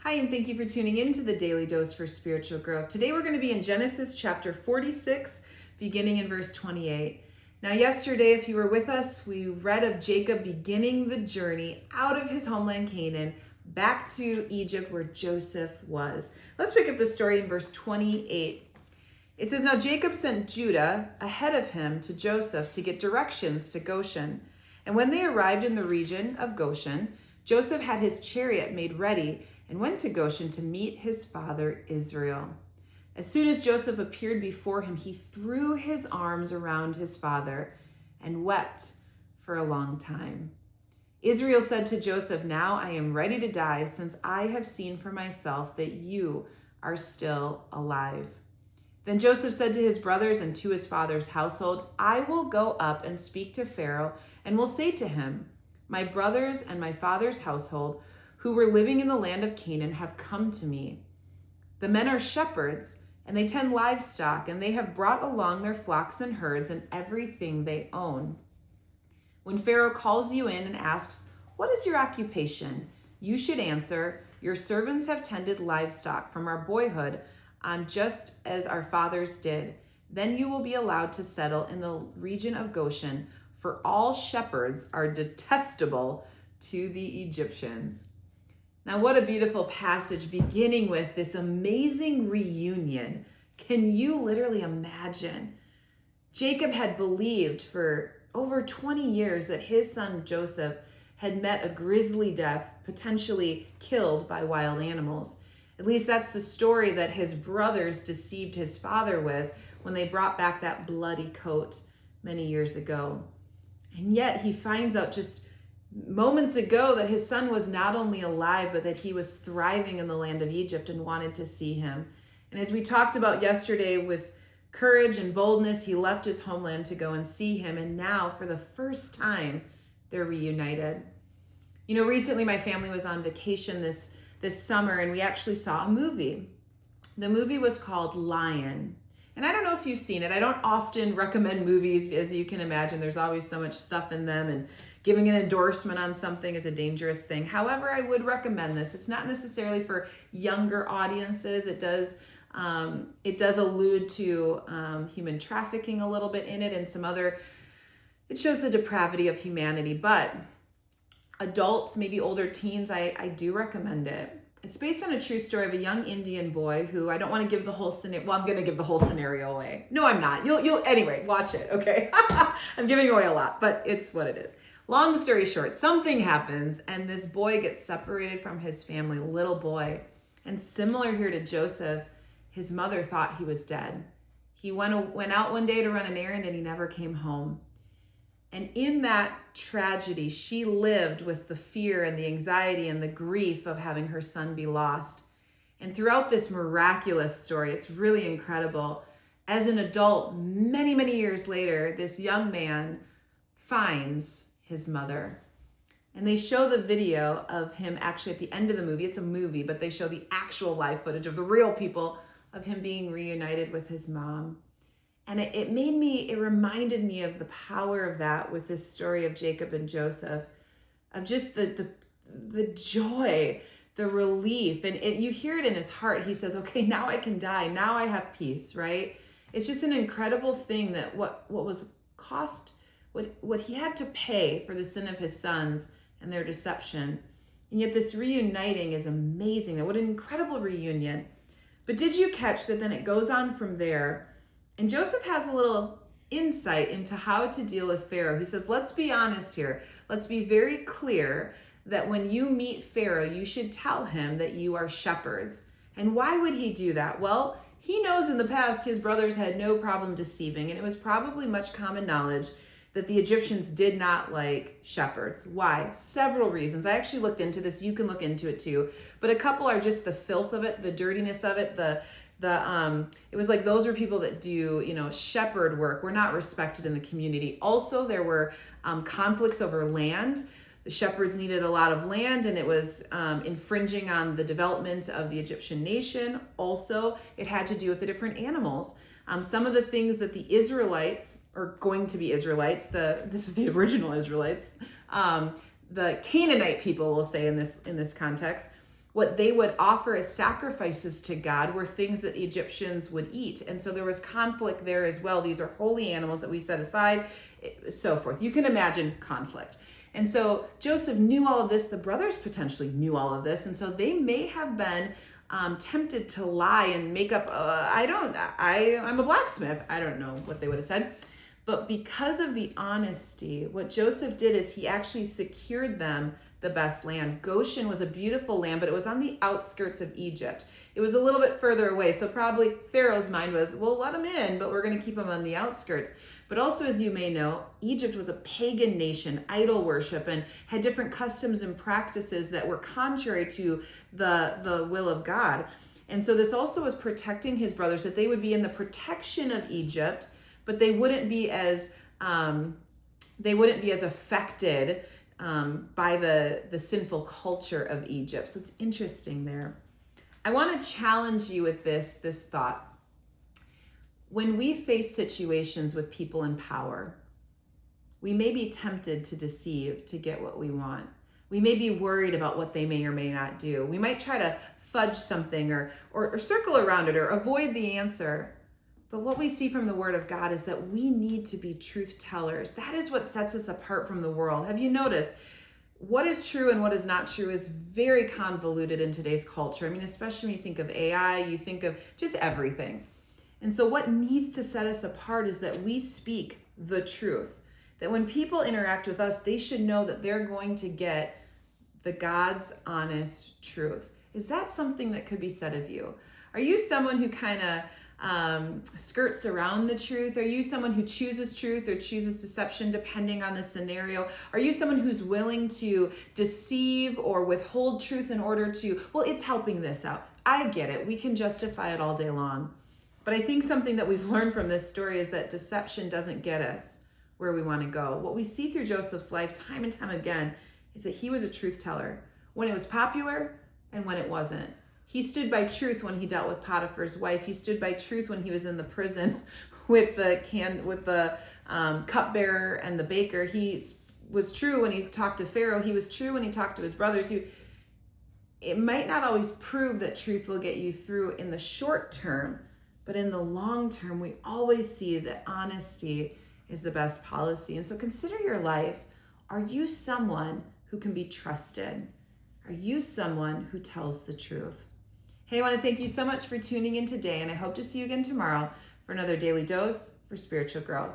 Hi, and thank you for tuning in to the Daily Dose for Spiritual Growth. Today we're going to be in Genesis chapter 46, beginning in verse 28. Now, yesterday, if you were with us, we read of Jacob beginning the journey out of his homeland Canaan back to Egypt where Joseph was. Let's pick up the story in verse 28. It says, Now Jacob sent Judah ahead of him to Joseph to get directions to Goshen. And when they arrived in the region of Goshen, Joseph had his chariot made ready and went to Goshen to meet his father Israel. As soon as Joseph appeared before him, he threw his arms around his father and wept for a long time. Israel said to Joseph, Now I am ready to die, since I have seen for myself that you are still alive. Then Joseph said to his brothers and to his father's household, I will go up and speak to Pharaoh and will say to him, My brothers and my father's household who were living in the land of Canaan have come to me. The men are shepherds, and they tend livestock, and they have brought along their flocks and herds and everything they own. When Pharaoh calls you in and asks, What is your occupation? You should answer, Your servants have tended livestock from our boyhood on just as our fathers did. Then you will be allowed to settle in the region of Goshen, for all shepherds are detestable to the Egyptians. Now, what a beautiful passage, beginning with this amazing reunion. Can you literally imagine? Jacob had believed for over 20 years that his son Joseph had met a grisly death, potentially killed by wild animals. At least that's the story that his brothers deceived his father with when they brought back that bloody coat many years ago. And yet he finds out just moments ago that his son was not only alive, but that he was thriving in the land of Egypt and wanted to see him. And as we talked about yesterday, with courage and boldness, he left his homeland to go and see him. And now, for the first time, they're reunited. You know, recently my family was on vacation this summer, and we actually saw a movie. The movie was called Lion. And I don't know if you've seen it. I don't often recommend movies, as you can imagine. There's always so much stuff in them, and giving an endorsement on something is a dangerous thing. However, I would recommend this. It's not necessarily for younger audiences. It does allude to human trafficking a little bit in it, and some other, it shows the depravity of humanity. But adults, maybe older teens, I do recommend it. It's based on a true story of a young Indian boy who, I don't want to give the whole scenario. Well, I'm going to give the whole scenario away. No, I'm not. You'll anyway, watch it, okay? I'm giving away a lot, but it's what it is. Long story short, something happens and this boy gets separated from his family, little boy. And similar here to Joseph, his mother thought he was dead. He went out one day to run an errand and he never came home. And in that tragedy, she lived with the fear and the anxiety and the grief of having her son be lost. And throughout this miraculous story, it's really incredible. As an adult, many, many years later, this young man finds his mother. And they show the video of him actually at the end of the movie. It's a movie, but they show the actual live footage of the real people of him being reunited with his mom. And it reminded me of the power of that with this story of Jacob and Joseph, of just the joy, the relief. And you hear it in his heart. He says, okay, now I can die. Now I have peace, right? It's just an incredible thing that what was cost, what he had to pay for the sin of his sons and their deception. And yet this reuniting is amazing. What an incredible reunion. But did you catch that then it goes on from there? And Joseph has a little insight into how to deal with Pharaoh. He says, let's be honest here. Let's be very clear that when you meet Pharaoh, you should tell him that you are shepherds. And why would he do that? Well, he knows in the past his brothers had no problem deceiving, and it was probably much common knowledge that the Egyptians did not like shepherds. Why? Several reasons. I actually looked into this. You can look into it too. But a couple are just the filth of it, the dirtiness of it, it was like those were people that do, shepherd work, were not respected in the community. Also, there were conflicts over land. The shepherds needed a lot of land, and it was infringing on the development of the Egyptian nation. Also, it had to do with the different animals. Some of the things that the Israelites, or going to be Israelites, this is the original Israelites, the Canaanite people, we'll say in this context, what they would offer as sacrifices to God were things that the Egyptians would eat. And so there was conflict there as well. These are holy animals that we set aside, so forth. You can imagine conflict. And so Joseph knew all of this. The brothers potentially knew all of this. And so they may have been tempted to lie and make up, I'm a blacksmith. I don't know what they would have said. But because of the honesty, what Joseph did is he actually secured them the best land. Goshen was a beautiful land, but it was on the outskirts of Egypt. It was a little bit further away. So probably Pharaoh's mind was, well, let them in, but we're going to keep them on the outskirts. But also, as you may know, Egypt was a pagan nation, idol worship, and had different customs and practices that were contrary to the will of God. And so this also was protecting his brothers, that they would be in the protection of Egypt, but they wouldn't be as affected by the sinful culture of Egypt. So it's interesting there. I want to challenge you with this thought. When we face situations with people in power, we may be tempted to deceive to get what we want. We may be worried about what they may or may not do. We might try to fudge something or circle around it or avoid the answer. But what we see from the Word of God is that we need to be truth tellers. That is what sets us apart from the world. Have you noticed what is true and what is not true is very convoluted in today's culture? I mean, especially when you think of AI, you think of just everything. And so what needs to set us apart is that we speak the truth. That when people interact with us, they should know that they're going to get the God's honest truth. Is that something that could be said of you? Are you someone who kind of skirts around the truth? Are you someone who chooses truth or chooses deception depending on the scenario? Are you someone who's willing to deceive or withhold truth in order to, well, it's helping this out. I get it. We can justify it all day long. But I think something that we've learned from this story is that deception doesn't get us where we want to go. What we see through Joseph's life time and time again is that he was a truth teller when it was popular and when it wasn't. He stood by truth when he dealt with Potiphar's wife. He stood by truth when he was in the prison with the cupbearer and the baker. He was true when he talked to Pharaoh. He was true when he talked to his brothers. It might not always prove that truth will get you through in the short term, but in the long term, we always see that honesty is the best policy. And so consider your life. Are you someone who can be trusted? Are you someone who tells the truth? Hey, I want to thank you so much for tuning in today, and I hope to see you again tomorrow for another Daily Dose for Spiritual Growth.